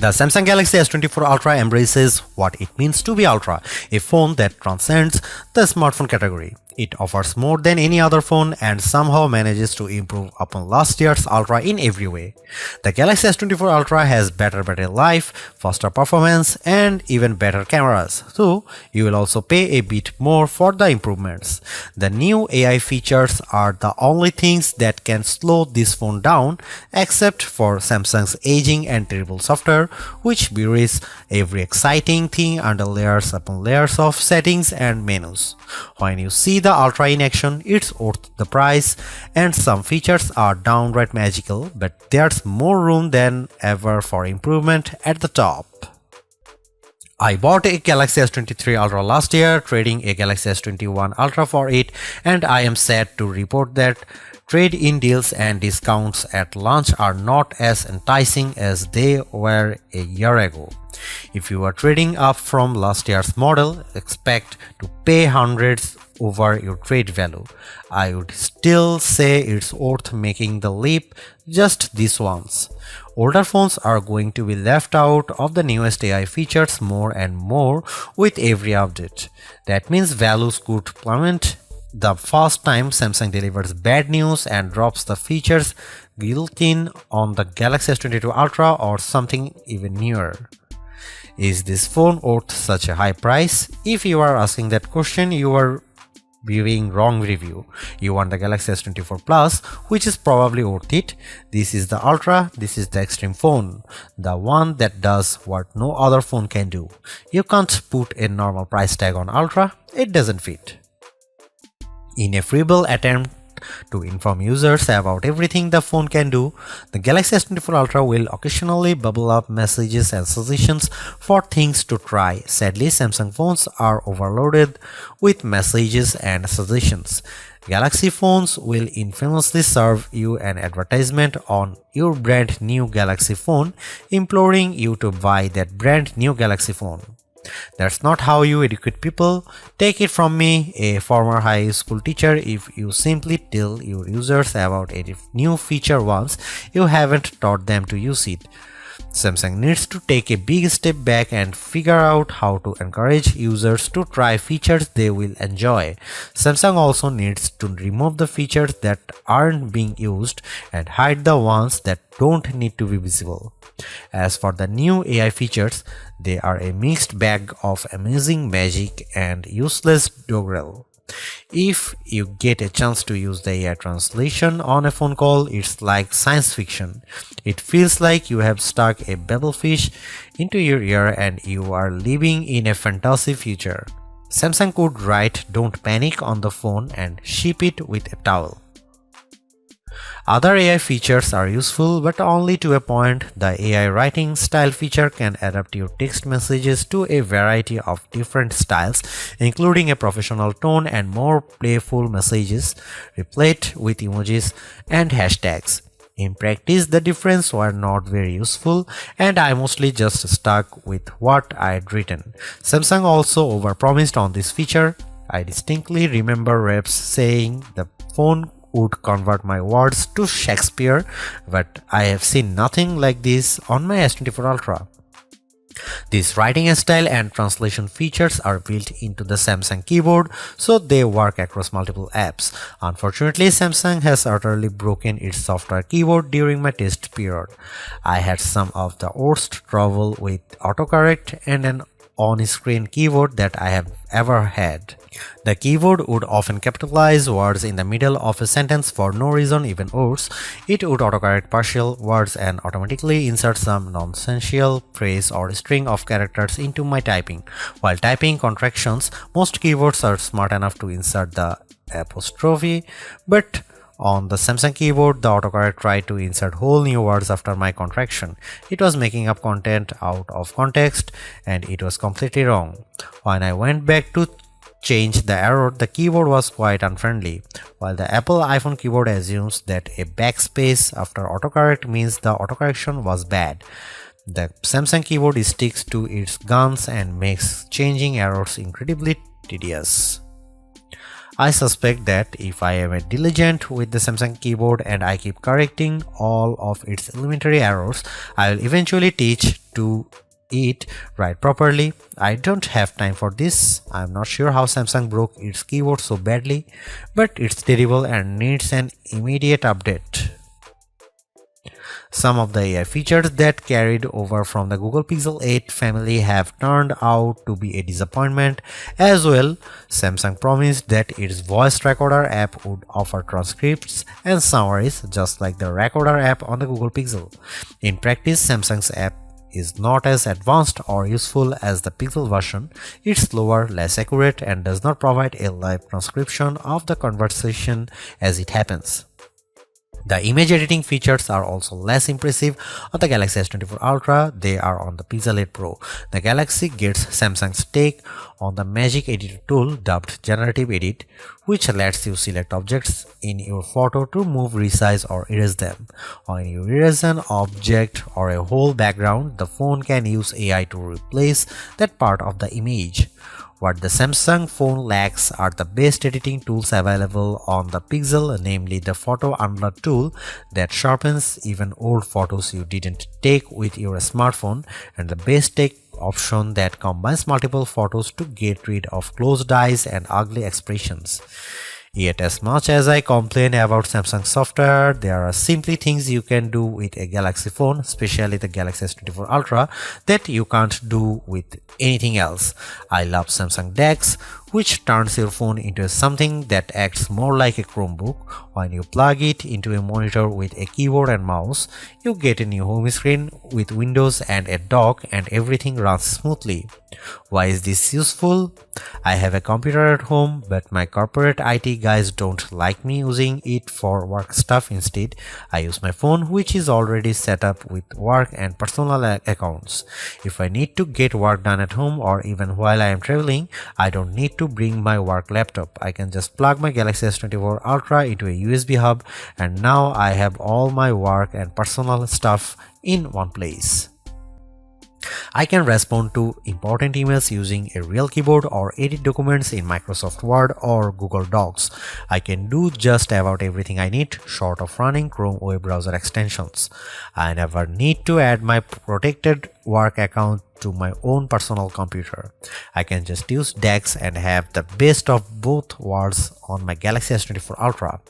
The Samsung Galaxy S24 Ultra embraces what it means to be Ultra, a phone that transcends the smartphone category. It offers more than any other phone and somehow manages to improve upon last year's Ultra in every way. The Galaxy S24 Ultra has better battery life, faster performance, and even better cameras, so you will also pay a bit more for the improvements. The new AI features are the only things that can slow this phone down, except for Samsung's aging and terrible software, which buries every exciting thing under layers upon layers of settings and menus. When you see the Ultra in action, it's worth the price, and some features are downright magical, but there's more room than ever for improvement at the top. I bought a Galaxy S23 Ultra last year, trading a Galaxy S21 Ultra for it, and I am sad to report that trade-in deals and discounts at launch are not as enticing as they were a year ago. If you are trading up from last year's model, expect to pay hundreds over your trade value. I would still say it's worth making the leap just this once. Older phones are going to be left out of the newest AI features more and more with every update. That means values could plummet the first time Samsung delivers bad news and drops the features built in on the Galaxy S22 Ultra or something even newer. Is this phone worth such a high price? If you are asking that question, you are viewing wrong review. You want the Galaxy S24 Plus, which is probably worth it. This is the Ultra, this is the extreme phone, the one that does what no other phone can do. You can't put a normal price tag on Ultra, it doesn't fit. In a feeble attempt to inform users about everything the phone can do, the Galaxy S24 Ultra will occasionally bubble up messages and suggestions for things to try. Sadly, Samsung phones are overloaded with messages and suggestions. Galaxy phones will infamously serve you an advertisement on your brand new Galaxy phone, imploring you to buy that brand new Galaxy phone. That's not how you educate people. Take it from me, a former high school teacher, if you simply tell your users about a new feature once, you haven't taught them to use it. Samsung needs to take a big step back and figure out how to encourage users to try features they will enjoy. Samsung also needs to remove the features that aren't being used and hide the ones that don't need to be visible. As for the new AI features, they are a mixed bag of amazing magic and useless doggerel. If you get a chance to use the AI translation on a phone call, it's like science fiction. It feels like you have stuck a babblefish into your ear and you are living in a fantasy future. Samsung could write "Don't panic" on the phone and ship it with a towel. Other AI features are useful, but only to a point. The AI writing style feature can adapt your text messages to a variety of different styles, including a professional tone and more playful messages, replete with emojis and hashtags. In practice, the difference were not very useful, and I mostly just stuck with what I'd written. Samsung also overpromised on this feature. I distinctly remember reps saying the phone would convert my words to Shakespeare, but I have seen nothing like this on my S24 Ultra. These writing style and translation features are built into the Samsung keyboard, so they work across multiple apps. Unfortunately, Samsung has utterly broken its software keyboard during my test period. I had some of the worst trouble with autocorrect and an on-screen keyboard that I have ever had. The keyboard would often capitalize words in the middle of a sentence for no reason, even worse. It would autocorrect partial words and automatically insert some nonsensical phrase or string of characters into my typing. While typing contractions, most keyboards are smart enough to insert the apostrophe, but on the Samsung keyboard, the autocorrect tried to insert whole new words after my contraction. It was making up content out of context, and it was completely wrong. When I went back to change the error, the keyboard was quite unfriendly. While the Apple iPhone keyboard assumes that a backspace after autocorrect means the autocorrection was bad, the Samsung keyboard sticks to its guns and makes changing errors incredibly tedious. I suspect that if I am a diligent with the Samsung keyboard and I keep correcting all of its elementary errors, I will eventually teach to it right properly. I don't have time for this. I'm not sure how Samsung broke its keyboard so badly, but it's terrible and needs an immediate update. Some of the AI features that carried over from the Google Pixel 8 family have turned out to be a disappointment as well. Samsung promised that its voice recorder app would offer transcripts and summaries just like the recorder app on the Google Pixel. In practice, Samsung's app is not as advanced or useful as the Pixel version. It's slower, less accurate, and does not provide a live transcription of the conversation as it happens. The image editing features are also less impressive on the Galaxy S24 Ultra. They are on the Pixel 8 Pro. The Galaxy gets Samsung's take on the magic editor tool dubbed Generative Edit, which lets you select objects in your photo to move, resize, or erase them. When you erase an object or a whole background, the phone can use AI to replace that part of the image. What the Samsung phone lacks are the best editing tools available on the Pixel, namely the Photo Unblur tool that sharpens even old photos you didn't take with your smartphone, and the best take option that combines multiple photos to get rid of closed eyes and ugly expressions. Yet as much as I complain about Samsung software, there are simply things you can do with a Galaxy phone, especially the Galaxy S24 Ultra, that you can't do with anything else. I love Samsung Dex, which turns your phone into something that acts more like a Chromebook. When you plug it into a monitor with a keyboard and mouse, you get a new home screen with windows and a dock, and everything runs smoothly. Why is this useful? I have a computer at home, but my corporate IT guys don't like me using it for work stuff. Instead, I use my phone, which is already set up with work and personal accounts. If I need to get work done at home or even while I am traveling, I don't need to bring my work laptop. I can just plug my Galaxy S24 Ultra into a USB hub, and now I have all my work and personal stuff in one place. I can respond to important emails using a real keyboard or edit documents in Microsoft Word or Google Docs. I can do just about everything I need short of running Chrome web browser extensions. I never need to add my protected work account to my own personal computer. I can just use Dex and have the best of both worlds on my Galaxy S24 Ultra.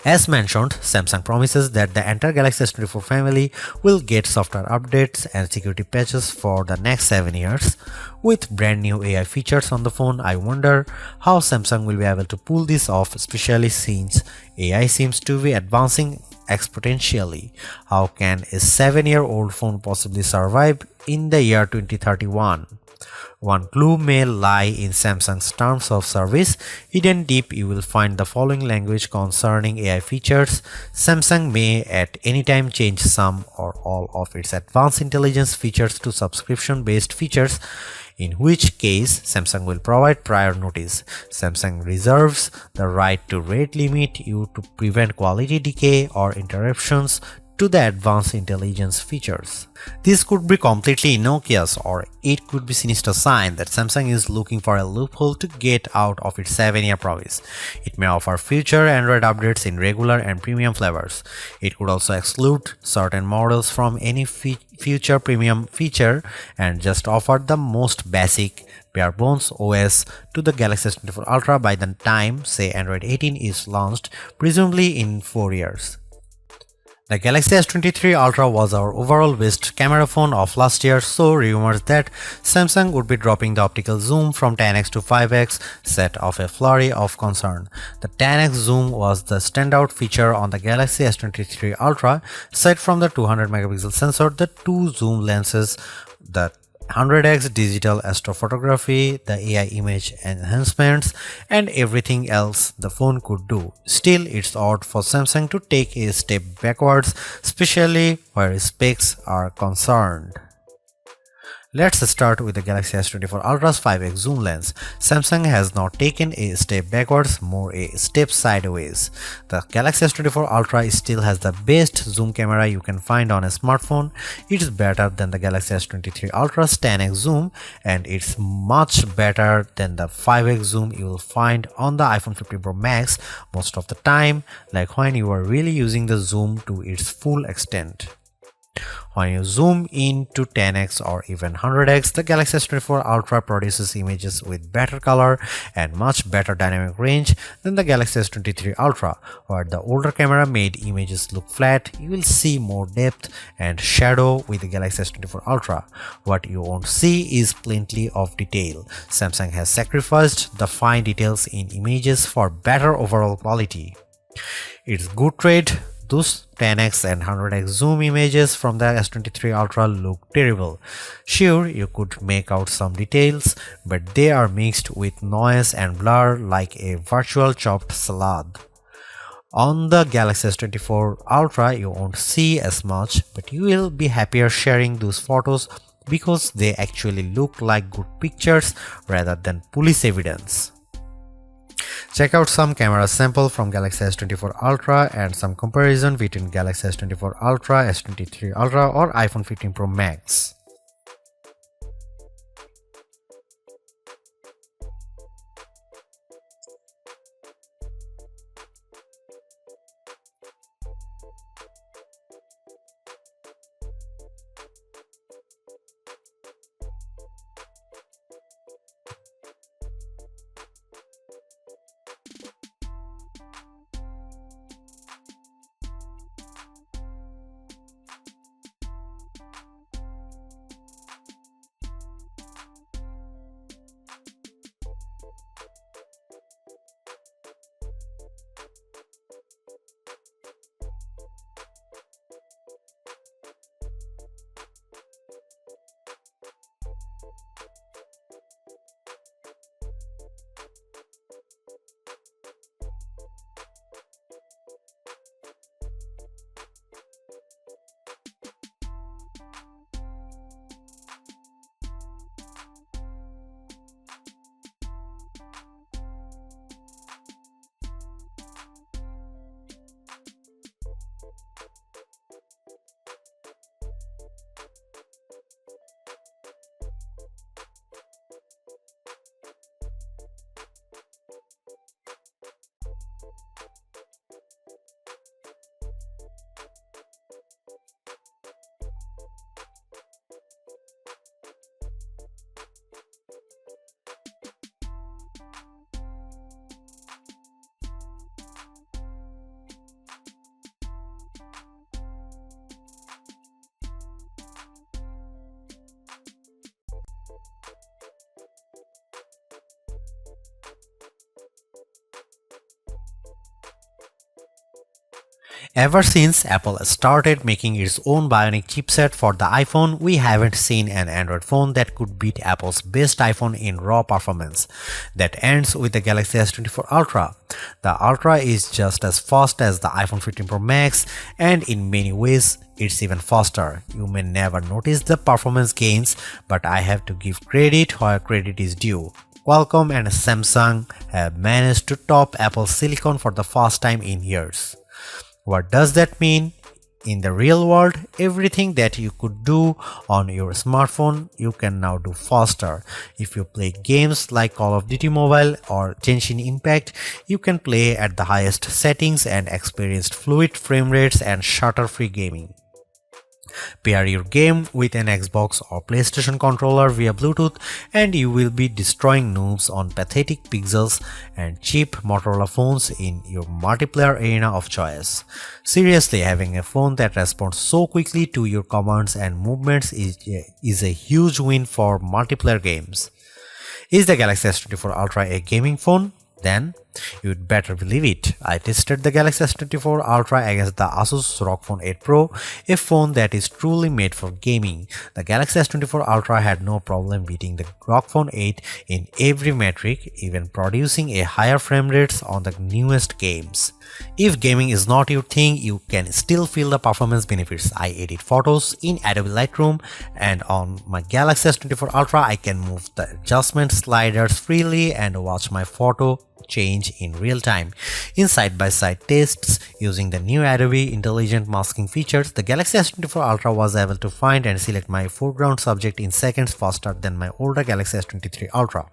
As mentioned, Samsung promises that the entire Galaxy S24 family will get software updates and security patches for the next 7 years. With brand new AI features on the phone, I wonder how Samsung will be able to pull this off, especially since AI seems to be advancing exponentially. How can a 7-year-old phone possibly survive in the year 2031? One clue may lie in Samsung's terms of service. Hidden deep, you will find the following language concerning AI features. Samsung may at any time change some or all of its advanced intelligence features to subscription-based features, in which case Samsung will provide prior notice. Samsung reserves the right to rate limit you to prevent quality decay or interruptions to the advanced intelligence features. This could be completely innocuous, or it could be a sinister sign that Samsung is looking for a loophole to get out of its 7-year promise. It may offer future Android updates in regular and premium flavors. It could also exclude certain models from any future premium feature and just offer the most basic bare bones OS to the Galaxy S24 Ultra by the time, say, Android 18 is launched, presumably in 4 years. The Galaxy S23 Ultra was our overall best camera phone of last year, so rumors that Samsung would be dropping the optical zoom from 10x to 5x set off a flurry of concern. The 10x zoom was the standout feature on the Galaxy S23 Ultra. Aside from the 200 megapixel sensor, the two zoom lenses, the 100x digital astrophotography, the AI image enhancements, and everything else the phone could do. Still, it's odd for Samsung to take a step backwards, especially where specs are concerned. Let's start with the Galaxy S24 Ultra's 5x zoom lens. Samsung has not taken a step backwards, more a step sideways. The Galaxy S24 Ultra still has the best zoom camera you can find on a smartphone. It's better than the Galaxy S23 Ultra's 10x zoom, and it's much better than the 5x zoom you will find on the iPhone 15 Pro Max most of the time, like when you are really using the zoom to its full extent. When you zoom in to 10x or even 100x, the Galaxy S24 Ultra produces images with better color and much better dynamic range than the Galaxy S23 Ultra. Where the older camera made images look flat, you will see more depth and shadow with the Galaxy S24 Ultra. What you won't see is plenty of detail. Samsung has sacrificed the fine details in images for better overall quality. It's good trade. Those 10x and 100x zoom images from the S23 Ultra look terrible. Sure, you could make out some details, but they are mixed with noise and blur like a virtual chopped salad. On the Galaxy S24 Ultra, you won't see as much, but you will be happier sharing those photos because they actually look like good pictures rather than police evidence. Check out some camera sample from Galaxy S24 Ultra and some comparison between Galaxy S24 Ultra, S23 Ultra or iPhone 15 Pro Max. Ever since Apple started making its own Bionic chipset for the iPhone, we haven't seen an Android phone that could beat Apple's best iPhone in raw performance. That ends with the Galaxy S24 Ultra. The Ultra is just as fast as the iPhone 15 Pro Max, and in many ways, it's even faster. You may never notice the performance gains, but I have to give credit where credit is due. Qualcomm and Samsung have managed to top Apple's silicon for the first time in years. What does that mean? In the real world, everything that you could do on your smartphone, you can now do faster. If you play games like Call of Duty Mobile or Genshin Impact, you can play at the highest settings and experience fluid frame rates and stutter-free gaming. Pair your game with an Xbox or PlayStation controller via Bluetooth and you will be destroying noobs on pathetic pixels and cheap Motorola phones in your multiplayer arena of choice. Seriously, having a phone that responds so quickly to your commands and movements is a huge win for multiplayer games. Is the Galaxy S24 Ultra a gaming phone? Then You'd better believe it. I tested the Galaxy S24 Ultra against the Asus ROG Phone 8 Pro, a phone that is truly made for gaming. The Galaxy S24 Ultra had no problem beating the ROG Phone 8 in every metric, even producing a higher frame rates on the newest games. If gaming is not your thing, you can still feel the performance benefits. I edit photos in Adobe Lightroom, and on my Galaxy S24 Ultra I can move the adjustment sliders freely and watch my photo change in real time. In side-by-side tests using the new Adobe Intelligent Masking features, the Galaxy S24 Ultra was able to find and select my foreground subject in seconds faster than my older Galaxy S23 Ultra.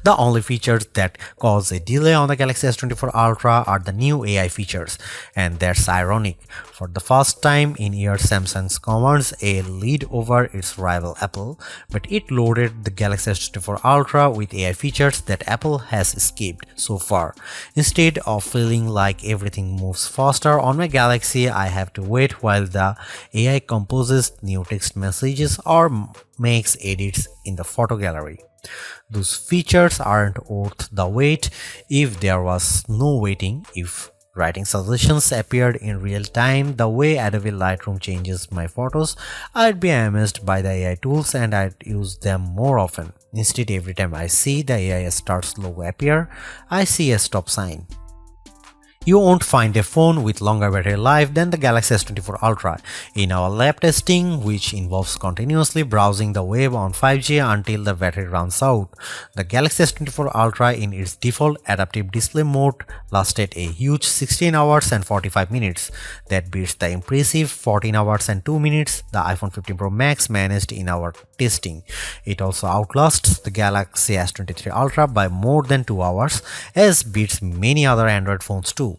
The only features that cause a delay on the Galaxy S24 Ultra are the new AI features, and that's ironic. For the first time in years, Samsung commands a lead over its rival Apple, but it loaded the Galaxy S24 Ultra with AI features that Apple has skipped so far. Instead of feeling like everything moves faster on my Galaxy, I have to wait while the AI composes new text messages or makes edits in the photo gallery. Those features aren't worth the wait if there was no waiting. If writing suggestions appeared in real time the way Adobe Lightroom changes my photos, I'd be amazed by the AI tools and I'd use them more often. Instead, every time I see the AI starts logo appear, I see a stop sign. You won't find a phone with longer battery life than the Galaxy S24 Ultra. In our lab testing, which involves continuously browsing the web on 5G until the battery runs out, the Galaxy S24 Ultra in its default adaptive display mode lasted a huge 16 hours and 45 minutes. That beats the impressive 14 hours and 2 minutes the iPhone 15 Pro Max managed in our testing. It also outlasts the Galaxy S23 Ultra by more than 2 hours, as beats many other Android phones too.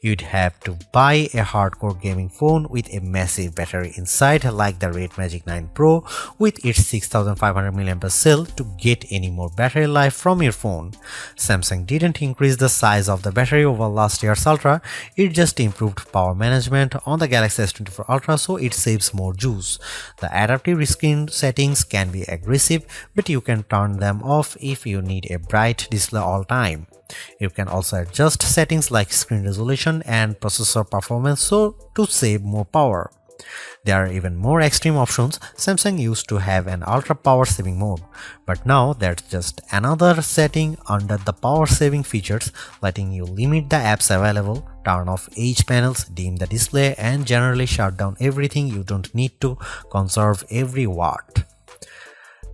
You'd have to buy a hardcore gaming phone with a massive battery inside like the Red Magic 9 Pro with its 6500 mAh cell to get any more battery life from your phone. Samsung didn't increase the size of the battery over last year's Ultra, it just improved power management on the Galaxy S24 Ultra so it saves more juice. The adaptive screen settings can be aggressive, but you can turn them off if you need a bright display all time. You can also adjust settings like screen resolution and processor performance to save more power. There are even more extreme options. Samsung used to have an ultra power saving mode, but now that's just another setting under the power saving features, letting you limit the apps available, turn off edge panels, dim the display, and generally shut down everything you don't need to conserve every watt.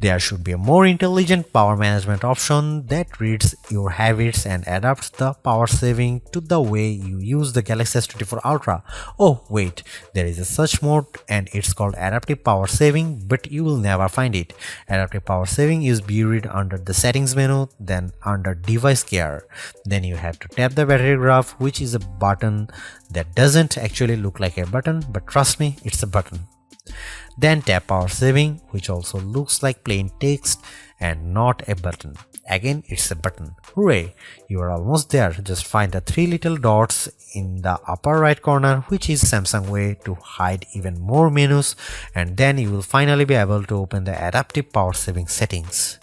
There should be a more intelligent power management option that reads your habits and adapts the power saving to the way you use the Galaxy S24 Ultra. Oh wait, there is a such mode and it's called adaptive power saving, but you will never find it. Adaptive power saving is buried under the settings menu, then under device care. Then you have to tap the battery graph, which is a button that doesn't actually look like a button, but trust me, it's a button. Then tap power saving, which also looks like plain text and not a button. Again, it's a button. Hooray! You are almost there. Just find the three little dots in the upper right corner, which is Samsung way to hide even more menus, and then you will finally be able to open the adaptive power saving settings.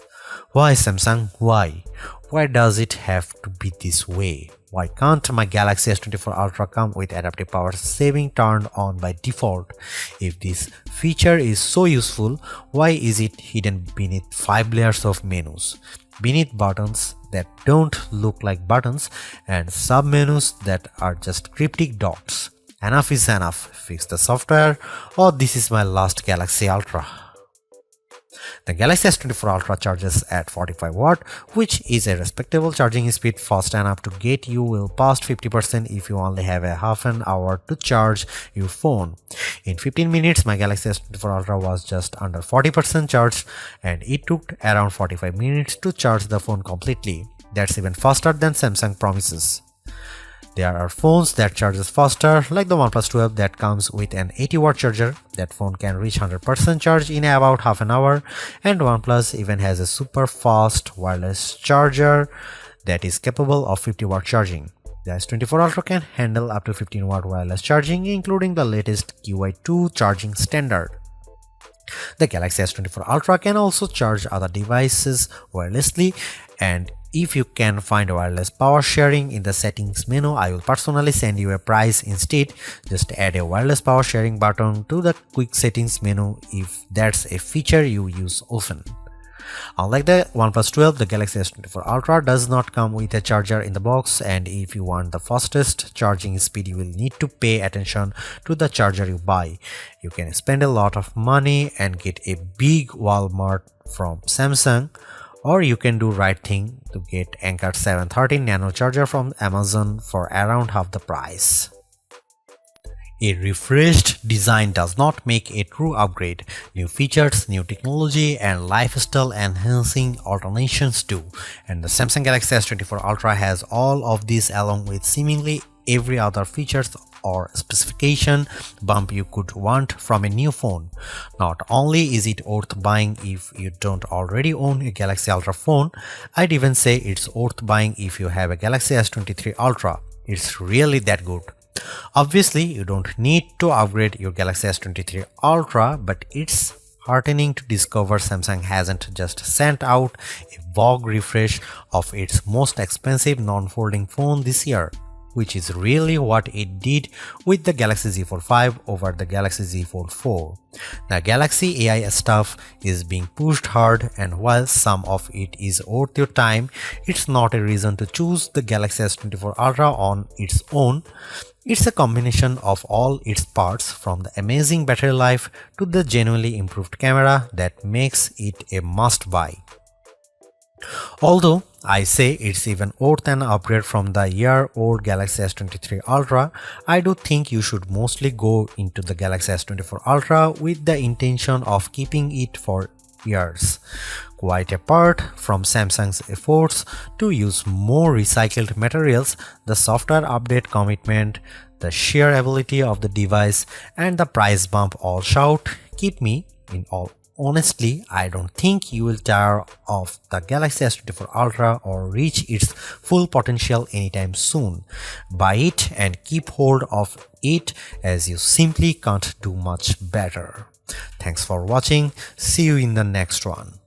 Why Samsung? Why? Why does it have to be this way? Why can't my Galaxy S24 Ultra come with adaptive power saving turned on by default? If this feature is so useful, why is it hidden beneath 5 layers of menus? Beneath buttons that don't look like buttons and sub-menus that are just cryptic dots. Enough is enough. Fix the software, or this is my last Galaxy Ultra. The Galaxy S24 Ultra charges at 45 watt, which is a respectable charging speed, fast enough to get you well past 50% if you only have a half an hour to charge your phone. In 15 minutes, my Galaxy S24 Ultra was just under 40% charged, and it took around 45 minutes to charge the phone completely. That's even faster than Samsung promises. There are phones that charges faster, like the OnePlus 12 that comes with an 80 watt charger. That phone can reach 100% charge in about half an hour, and OnePlus even has a super fast wireless charger that is capable of 50 watt charging. The S24 Ultra can handle up to 15 watt wireless charging, including the latest QI2 charging standard. The Galaxy S24 Ultra can also charge other devices wirelessly, and If you can find wireless power sharing in the settings menu, I will personally send you a price instead. Just add a wireless power sharing button to the quick settings menu if that's a feature you use often. Unlike the OnePlus 12, the Galaxy S24 Ultra does not come with a charger in the box, and if you want the fastest charging speed, you will need to pay attention to the charger you buy. You can spend a lot of money and get a big Walmart from Samsung, or you can do right thing to get Anker 713 Nano charger from Amazon for around half the price. A refreshed design does not make a true upgrade. New features, new technology, and lifestyle enhancing alternations do. And the Samsung Galaxy S24 Ultra has all of these along with seemingly every other features or specification bump you could want from a new phone. Not only is it worth buying if you don't already own a Galaxy Ultra phone, I'd even say it's worth buying if you have a Galaxy S23 Ultra. It's really that good. Obviously, you don't need to upgrade your Galaxy S23 Ultra, but it's heartening to discover Samsung hasn't just sent out a vogue refresh of its most expensive non-folding phone this year, which is really what it did with the Galaxy Z Fold 5 over the Galaxy Z Fold 4. The Galaxy AI stuff is being pushed hard, and while some of it is worth your time, it's not a reason to choose the Galaxy S24 Ultra on its own. It's a combination of all its parts, from the amazing battery life to the genuinely improved camera, that makes it a must-buy. Although I say it's even worth an upgrade from the year-old Galaxy S23 Ultra, I do think you should mostly go into the Galaxy S24 Ultra with the intention of keeping it for years. Quite apart from Samsung's efforts to use more recycled materials, the software update commitment, the sheer ability of the device, and the price bump all shout, keep me in all. Honestly, I don't think you will tire of the Galaxy S24 Ultra or reach its full potential anytime soon. Buy it and keep hold of it, as you simply can't do much better. Thanks for watching. See you in the next one.